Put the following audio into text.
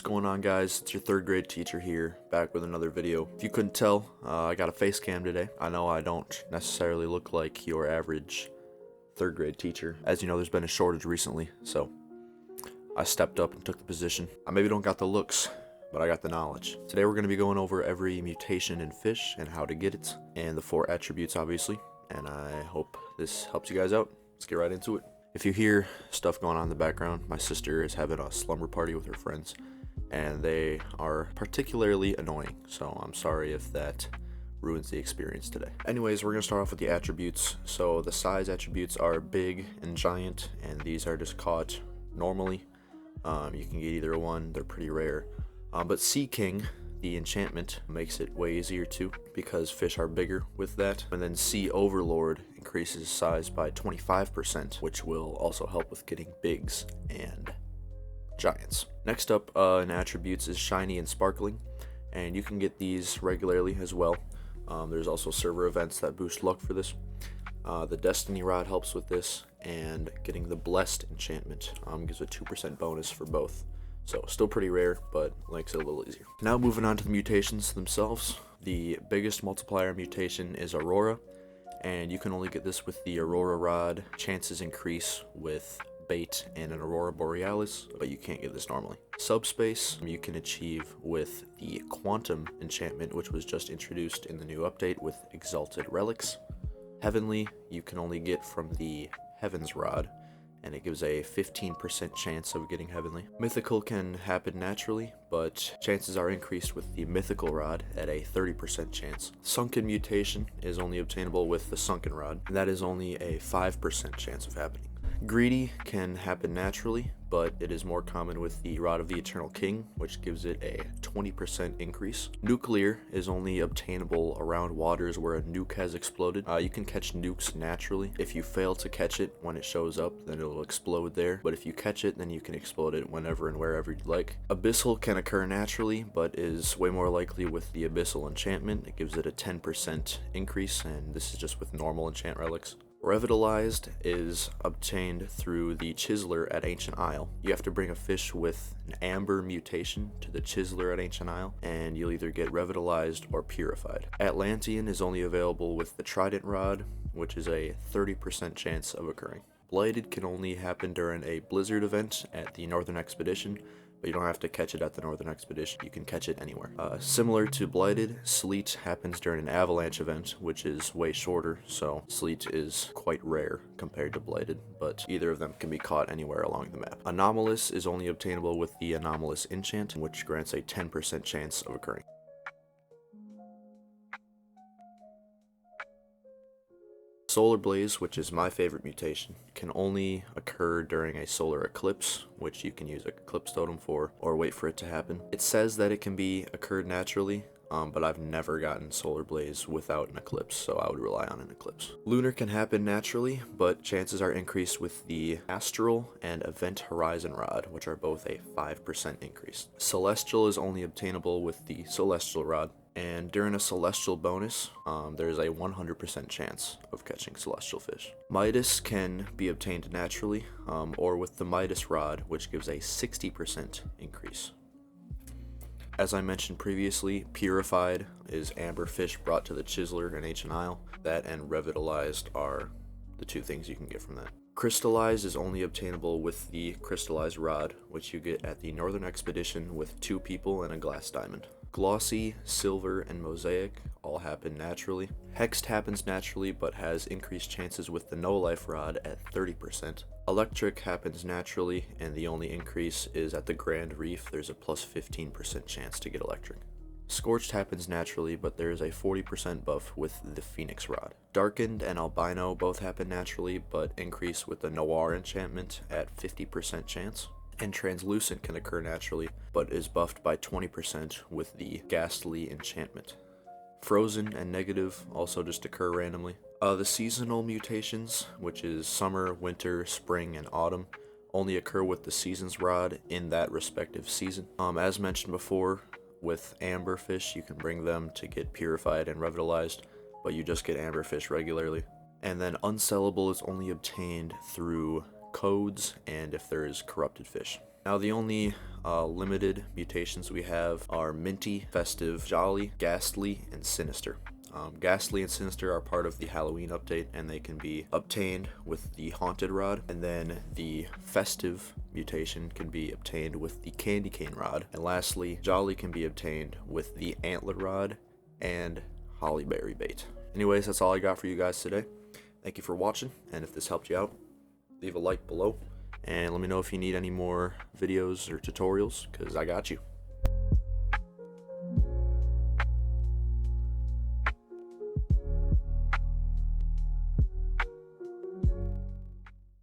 What's going on, guys? It's your third grade teacher here, back with another video. If you couldn't tell, I got a face cam today. I know I don't necessarily look like your average third grade teacher. As you know, there's been a shortage recently, so I stepped up and took the position. I maybe don't got the looks, but I got the knowledge. Today we're going to be going over every mutation in Fisch and how to get it, and the 4 attributes, obviously, and I hope this helps you guys out. Let's get right into it. If you hear stuff going on in the background, my sister is having a slumber party with her friends, and they are particularly annoying, so I'm sorry if that ruins the experience today. Anyways, we're going to start off with the attributes. So the size attributes are big and giant, and these are just caught normally. You can get either one, they're pretty rare. But Sea King, the enchantment, makes it way easier too, because fish are bigger with that. And then Sea Overlord increases size by 25%, which will also help with getting bigs and giants. Next up in attributes is Shiny and Sparkling, and you can get these regularly as well. There's also server events that boost luck for this. The Destiny Rod helps with this, and getting the Blessed enchantment gives a 2% bonus for both. So still pretty rare, but makes it a little easier. Now moving on to the mutations themselves. The biggest multiplier mutation is Aurora, and you can only get this with the Aurora Rod. Chances increase with bait and an Aurora Borealis, but you can't get this normally. Subspace you can achieve with the Quantum enchantment, which was just introduced in the new update with Exalted Relics. Heavenly you can only get from the Heaven's Rod, and it gives a 15% chance of getting Heavenly. Mythical can happen naturally, but chances are increased with the Mythical Rod at a 30% chance. Sunken mutation is only obtainable with the Sunken Rod, and that is only a 5% chance of happening. Greedy can happen naturally, but it is more common with the Rod of the Eternal King, which gives it a 20% increase. Nuclear is only obtainable around waters where a nuke has exploded. You can catch nukes naturally. If you fail to catch it when it shows up, then it will explode there, but if you catch it, then you can explode it whenever and wherever you'd like. Abyssal can occur naturally, but is way more likely with the Abyssal enchantment. It gives it a 10% increase, and this is just with normal enchant relics. Revitalized is obtained through the Chiseler at Ancient Isle. You have to bring a fish with an amber mutation to the Chiseler at Ancient Isle, and you'll either get Revitalized or Purified. Atlantean is only available with the Trident Rod, which is a 30% chance of occurring. Blighted can only happen during a blizzard event at the Northern Expedition, but you don't have to catch it at the Northern Expedition. You can catch it anywhere. Similar to Blighted, Sleet happens during an avalanche event, which is way shorter, so Sleet is quite rare compared to Blighted, but either of them can be caught anywhere along the map. Anomalous is only obtainable with the Anomalous enchant, which grants a 10% chance of occurring. Solarblaze, which is my favorite mutation, can only occur during a solar eclipse, which you can use a Eclipse Totem for, or wait for it to happen. It says that it can be occurred naturally, but I've never gotten Solarblaze without an eclipse, so I would rely on an eclipse. Lunar can happen naturally, but chances are increased with the Astral and Event Horizon Rod, which are both a 5% increase. Celestial is only obtainable with the Celestial Rod, and during a Celestial bonus, there's a 100% chance of catching Celestial fish. Midas can be obtained naturally, or with the Midas Rod, which gives a 60% increase. As I mentioned previously, Purified is amber fish brought to the Chiseler in Ancient Isle. That and Revitalized are the 2 things you can get from that. Crystalized is only obtainable with the Crystalized Rod, which you get at the Northern Expedition with 2 people and a glass diamond. Glossy, Silver, and Mosaic all happen naturally. Hexed happens naturally, but has increased chances with the No Life Rod at 30%. Electric happens naturally, and the only increase is at the Grand Reef. There's a plus 15% chance to get Electric. Scorched happens naturally, but there is a 40% buff with the Phoenix Rod. Darkened and Albino both happen naturally, but increase with the Noir enchantment at 50% chance. And Translucent can occur naturally, but is buffed by 20% with the Ghastly enchantment. Frozen and Negative also just occur randomly. The seasonal mutations, which is Summer, Winter, Spring, and Autumn, only occur with the Season's Rod in that respective season. As mentioned before, with Amberfish, you can bring them to get Purified and Revitalized, but you just get Amberfish regularly. And then Unsellable is only obtained through codes and if there is corrupted fish. Now the only limited mutations we have are Minty, Festive, Jolly, Ghastly, and Sinister. Ghastly and Sinister are part of the Halloween update, and they can be obtained with the Haunted Rod, and then the Festive mutation can be obtained with the Candy Cane Rod, and lastly, Jolly can be obtained with the Antler Rod and Hollyberry Bait. Anyways, that's all I got for you guys today. Thank you for watching, and if this helped you out, leave a like below, and let me know if you need any more videos or tutorials, because I got you.